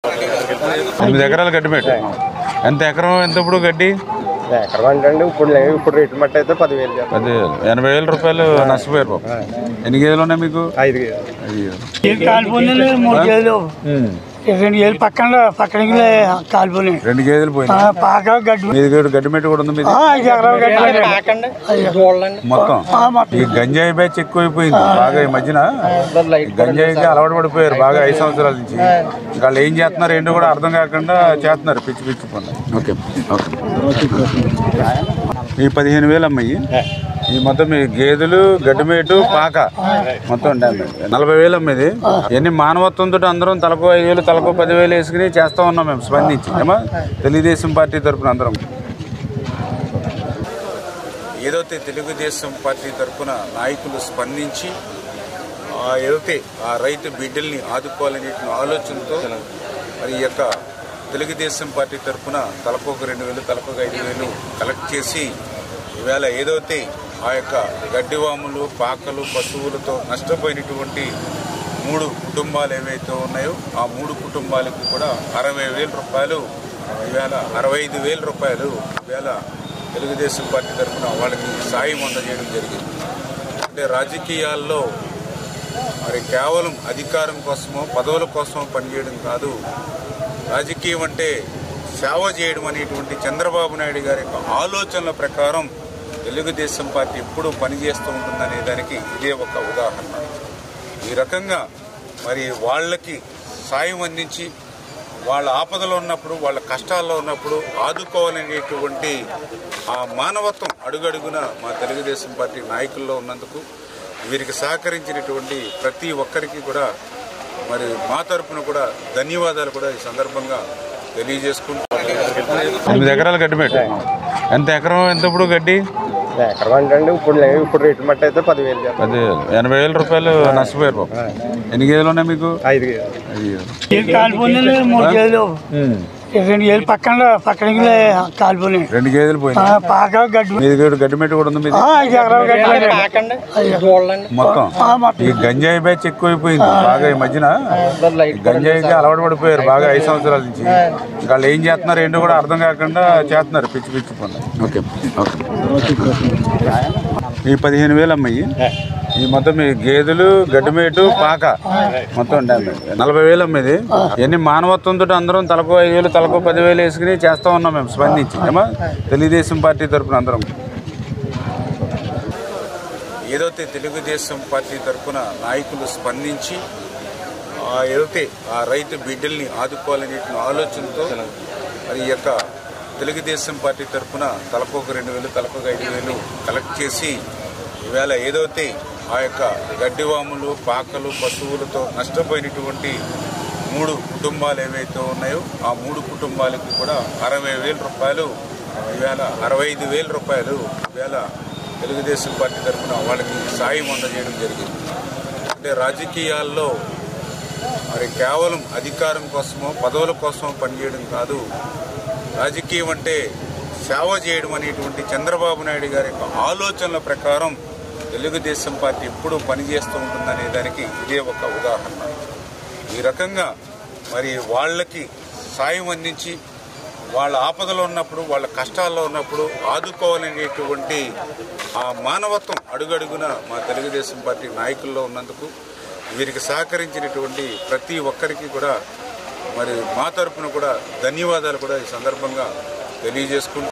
8 ఎకరాల గడ్డి పెట్టు. ఎంత ఎకరం ఎంత ఇప్పుడు గడ్డి? ఎకరం అంటే ఇప్పుడు రేటు మట్టి అయితే 10,000. 80,000 రూపాయలు నష్టపోయారు బాబు. ఎన్ని గేదెలు ఉన్నాయి మీకు? 5 గేదెలు. 3 గేదెలు 2 గేదెలు పక్కన కాలిపోయినాయి. 2 గేదెలు పోయినాయి. పాక గడ్డి గడ్డి మెట్టు కూడా ఉంది. మొత్తం ఈ గంజాయి బ్యాచ్ ఎక్కువైపోయింది బాగా ఈ మధ్యన. గంజాయికి అలవాటు పడిపోయారు బాగా 5 సంవత్సరాల నుంచి. వాళ్ళు ఏం చేస్తున్నారు ఏంటో కూడా అర్థం కాకుండా చేస్తున్నారు పిచ్చి పిచ్చి పనులు. Okay okay. ఈ 15,000 అమ్మాయి. ఈ మొత్తం మీ గేదెలు గడ్డిమేటు పాక మొత్తం 40,000 అమ్మేది. ఎన్ని మానవత్వంతో అందరం తలకు 5,000 తలకు 10,000 వేసుకుని చేస్తా ఉన్నాం మేము స్పందించి. ఏమో తెలుగుదేశం పార్టీ తరఫున అందరం ఏదైతే తెలుగుదేశం పార్టీ తరఫున నాయకులు స్పందించి ఏదైతే ఆ రైతు బిడ్డల్ని ఆదుకోవాలనే ఆలోచనతో మరి ఈ యొక్క తెలుగుదేశం పార్టీ తరఫున తలకు 2,000 తలకు 5,000 కలెక్ట్ చేసి ఈవేళ ఏదైతే ఆ యొక్క గడ్డివాములు పాకలు పశువులతో నష్టపోయినటువంటి 3 కుటుంబాలు ఏవైతే ఉన్నాయో ఆ 3 కుటుంబాలకు కూడా 60,000 రూపాయలు ఈవేళ 65,000 రూపాయలు ఈవేళ తెలుగుదేశం పార్టీ తరఫున వాళ్ళకి సాయం అందజేయడం జరిగింది. అంటే రాజకీయాల్లో మరి కేవలం అధికారం కోసమో పదవుల కోసమో పనిచేయడం కాదు. రాజకీయం అంటే సేవ చేయడం అనేటువంటి చంద్రబాబు నాయుడు గారి యొక్క ఆలోచనల ప్రకారం తెలుగుదేశం పార్టీ ఎప్పుడూ పనిచేస్తూ ఉంటుందనే దానికి ఇదే ఒక ఉదాహరణ. ఈ రకంగా మరి వాళ్ళకి సాయం అందించి వాళ్ళ ఆపదలో ఉన్నప్పుడు వాళ్ళ కష్టాల్లో ఉన్నప్పుడు ఆదుకోవాలనేటువంటి ఆ మానవత్వం అడుగడుగున మా తెలుగుదేశం పార్టీ నాయకుల్లో ఉన్నందుకు వీరికి సహకరించినటువంటి ప్రతి ఒక్కరికి కూడా మరి మా తరపున కూడా ధన్యవాదాలు కూడా ఈ సందర్భంగా తెలియజేసుకుంటూ 8 ఎకరాల గడ్డి పెట్టు. ఎంత ఎకరం ఎంత ఇప్పుడు గడ్డి? ఎకరం అంటే ఇప్పుడు రేటు మట్టి అయితే 10,000. 80,000 రూపాయలు నష్టపోయారు బాబు. ఎన్ని గేదెలు ఉన్నాయి మీకు? 5 గేదెలు. కాలిపోయినాయి. 3 గేదెలు 2 గేదెలు పక్కన కాలిపోయినాయి. 2 గేదెలు పోయినాయి. పాక గడ్డి మెట్టు కూడా ఉంది. మొత్తం ఈ గంజాయి బ్యాచ్ ఎక్కువైపోయింది బాగా ఈ మధ్యన. గంజాయికి అలవాటు పడిపోయారు బాగా 5 సంవత్సరాల నుంచి. వాళ్ళు ఏం చేస్తున్నారు ఏంటో కూడా అర్థం కాకుండా చేస్తున్నారు పిచ్చి పిచ్చి పనులు. Okay okay. ఈ 15,000 అమ్మాయి. ఈ మొత్తం మీ గేదెలు గడ్డిమేటు పాక మొత్తం 40,000 అమ్మేది. ఎన్ని మానవత్వంతో అందరం తలకు 5,000 తలకు 10,000 వేసుకుని చేస్తా ఉన్నాం మేము స్పందించి. ఏమో తెలుగుదేశం పార్టీ తరఫున అందరం ఏదైతే తెలుగుదేశం పార్టీ తరఫున నాయకులు స్పందించి ఏదైతే ఆ రైతు బిడ్డల్ని ఆదుకోవాలనే ఆలోచనతో మరి ఈ యొక్క తెలుగుదేశం పార్టీ తరఫున తలకు 2,000 తలకు 5,000 కలెక్ట్ చేసి ఈవేళ ఏదైతే ఆ యొక్క గడ్డివాములు పాకలు పశువులతో నష్టపోయినటువంటి 3 కుటుంబాలు ఏవైతే ఉన్నాయో ఆ 3 కుటుంబాలకు కూడా 60,000 రూపాయలు ఈవేళ 65,000 రూపాయలు ఈవేళ తెలుగుదేశం పార్టీ తరఫున వాళ్ళకి సాయం అందజేయడం జరిగింది. అంటే రాజకీయాల్లో మరి కేవలం అధికారం కోసమో పదవుల కోసమో పనిచేయడం కాదు. రాజకీయం అంటే సేవ చేయడం అనేటువంటి చంద్రబాబు నాయుడు గారి యొక్క ఆలోచనల ప్రకారం తెలుగుదేశం పార్టీ ఎప్పుడూ పనిచేస్తూ ఉంటుందనే దానికి ఇదే ఒక ఉదాహరణ. ఈ రకంగా మరి వాళ్ళకి సాయం అందించి వాళ్ళ ఆపదలో ఉన్నప్పుడు వాళ్ళ కష్టాల్లో ఉన్నప్పుడు ఆదుకోవాలనేటువంటి ఆ మానవత్వం అడుగడుగున మా తెలుగుదేశం పార్టీ నాయకుల్లో ఉన్నందుకు వీరికి సహకరించినటువంటి ప్రతి ఒక్కరికి కూడా మరి మా తరపున కూడా ధన్యవాదాలు కూడా ఈ సందర్భంగా తెలియజేసుకుంటూ